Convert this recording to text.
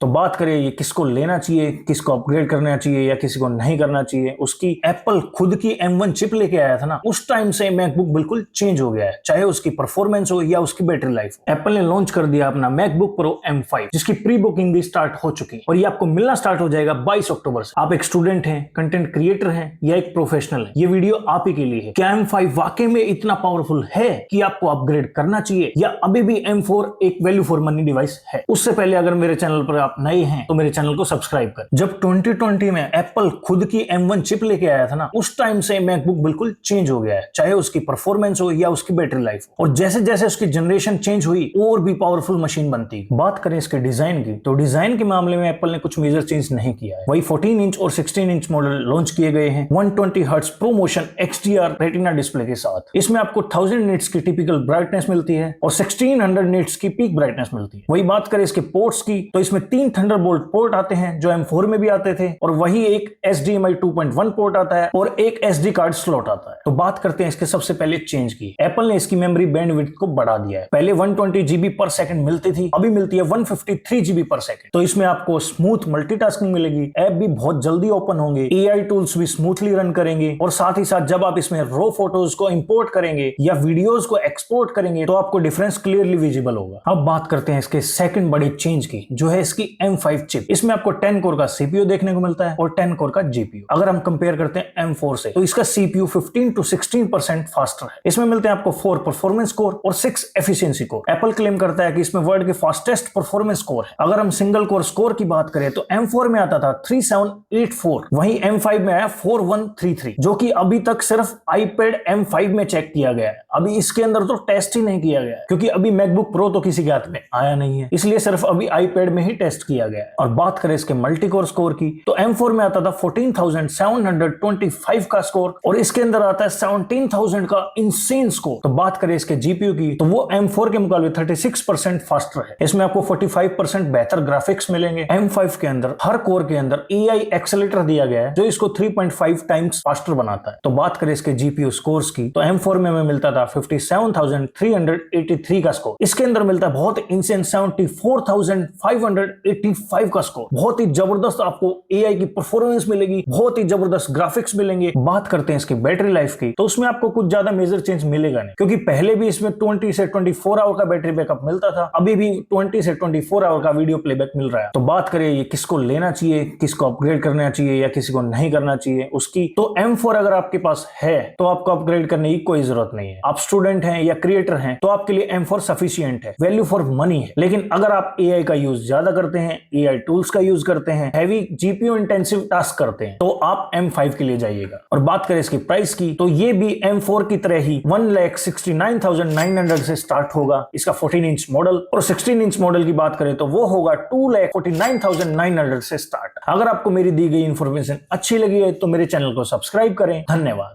तो बात करें ये किसको लेना चाहिए, किसको अपग्रेड करना चाहिए या किसी को नहीं करना चाहिए, उसकी एप्पल खुद की M1 चिप लेके आया था ना, उस टाइम से मैकबुक बिल्कुल चेंज हो गया है, चाहे उसकी परफॉर्मेंस हो या उसकी बैटरी लाइफ। एप्पल ने लॉन्च कर दिया अपना मैकबुक प्रो M5 जिसकी प्री बुकिंग भी स्टार्ट हो चुकी है और ये आपको मिलना स्टार्ट हो जाएगा 22 अक्टूबर से। आप एक स्टूडेंट हैं, कंटेंट क्रिएटर हैं या एक प्रोफेशनल है, ये वीडियो आप ही के लिए है। क्या M5 वाकई में इतना पावरफुल है कि आपको अपग्रेड करना चाहिए या अभी भी M4 एक वैल्यू फॉर मनी डिवाइस है? उससे पहले अगर मेरे चैनल पर आप नए हैं तो मेरे चैनल को सब्सक्राइब कर। जब 2020 में एप्पल खुद की M1 चिप लेके आया था ना, उस टाइम से मैकबुक बिल्कुल चेंज हो गया है, चाहे उसकी परफॉर्मेंस हो या उसकी बैटरी लाइफ। और जैसे जैसे उसकी जनरेशन चेंज हुई और भी पावरफुल मशीन बनती। बात करें इसके डिजाइन की, तो डिजाइन के मामले में एप्पल ने कुछ मेजर चेंज नहीं किया है। वही 14 इंच और 16 इंच मॉडल लॉन्च किए गए हैं 120 hertz promotion XDR retina display के साथ। इसमें आपको 1000 निट्स की टिपिकल ब्राइटनेस मिलती है और 1600 निट्स की पीक ब्राइटनेस मिलती है। वही बात करें इसके पोर्ट्स की, तो इसमें 3 थंडरबोल्ट पोर्ट आते हैं जो M4 में भी आते थे, और वही एक HDMI 2.1 पोर्ट आता है और एक SD कार्ड स्लॉट आता है। तो बात करते हैं इसके सबसे पहले चेंज की। एप्पल ने इसकी मेमोरी बैंडविड्थ को बढ़ा दिया है। पहले 120 GB पर सेकंड मिलती थी, अभी मिलती है 153 GB पर सेकंड। तो इसमें आपको स्मूथ मल्टीटास्किंग मिलेगी, ऐप भी बहुत जल्दी ओपन होंगे, AI टूल्स भी स्मूथली रन करेंगे, और साथ ही साथ जब आप इसमें रो फोटोज को इंपोर्ट करेंगे या वीडियोज को एक्सपोर्ट करेंगे तो आपको डिफरेंस क्लियरली विजिबल होगा। अब बात करते हैं इसके सेकंड बड़े चेंज की, जो है इसकी M5 चिप। इसमें आपको 10 कोर का CPU देखने को मिलता है और 10 कोर का GPU। अगर हम कंपेयर करते हैं M4 से, तो इसका CPU 15 to 16% फास्टर है। इसमें मिलते हैं आपको 4 परफॉर्मेंस कोर और 6 एफिशिएंसी कोर। एप्पल क्लेम करता है कि इसमें वर्ल्ड के फास्टेस्ट परफॉर्मेंस कोर है। अगर हम सिंगल कोर स्कोर की बात करें तो M4 में आता था 3784, वहीं M5 में आया 4133, जो कि अभी तक सिर्फ iPad M5 में चेक किया गया है। अभी इसके अंदर तो टेस्ट ही नहीं किया गया है, क्योंकि अभी मैकबुक प्रो तो किसी के हाथ में आया नहीं है, इसलिए सिर्फ अभी iPad में ही टेस्ट किया गया है। और बात करें इसके मल्टी कोर स्कोर की, तो M4 में आता था 14725 का स्कोर और इसके अंदर आता है 17000 का इंसेन स्कोर। तो बात करें इसके GPU की, तो वो M4 के मुकाबले 36% फास्टर है। इसमें आपको 45% बेहतर ग्राफिक्स मिलेंगे। M5 के अंदर हर कोर के अंदर AI एक्सेलेरेटर दिया गया है जो इसको 3.5 टाइम्स फास्टर बनाता है। तो बात करें इसके GPU स्कोर्स की, तो M4 में हमें मिलता था 57383 का स्कोर। इसके अंदर मिलता है बहुत इंसेन 74585 का स्कोर। बहुत ही जबरदस्त आपको AI की परफॉर्मेंस मिलेगी, बहुत ही जबरदस्त ग्राफिक्स मिलेंगे। बात करते हैं इसकी बैटरी लाइफ की, तो उसमें आपको कुछ ज्यादा मेजर चेंज मिलेगा नहीं, क्योंकि पहले भी इसमें 20 से 24 आवर का बैटरी बैकअप मिलता था, अभी भी 20 से 24 आवर का वीडियो प्लेबैक मिल रहा है। तो बात करें ये किसको लेना चाहिए, किसको अपग्रेड करना चाहिए या किसी को नहीं करना चाहिए उसकी, तो M4 अगर आपके पास है तो आपको अपग्रेड करने की कोई जरूरत नहीं है। आप स्टूडेंट हैं या क्रिएटर हैं तो आपके लिए M4 सफिशिएंट है, वैल्यू फॉर मनी है। लेकिन अगर आप AI का यूज ज्यादा करते हैं, AI टूल्स का यूज करते हैं, हैवी GPU इंटेंसिव टास्क करते हैं, तो आप M5 के लिए जाइएगा। और बात करें इसकी प्राइस की, तो ये भी M4 की तरह ही 1,69,900 से स्टार्ट होगा इसका 14 इंच मॉडल, और 16 इंच मॉडल की बात करें तो वो होगा 2,49,900 से स्टार्ट। अगर आपको मेरी दी गई इंफॉर्मेशन अच्छी लगी है तो मेरे चैनल को सब्सक्राइब करें। धन्यवाद।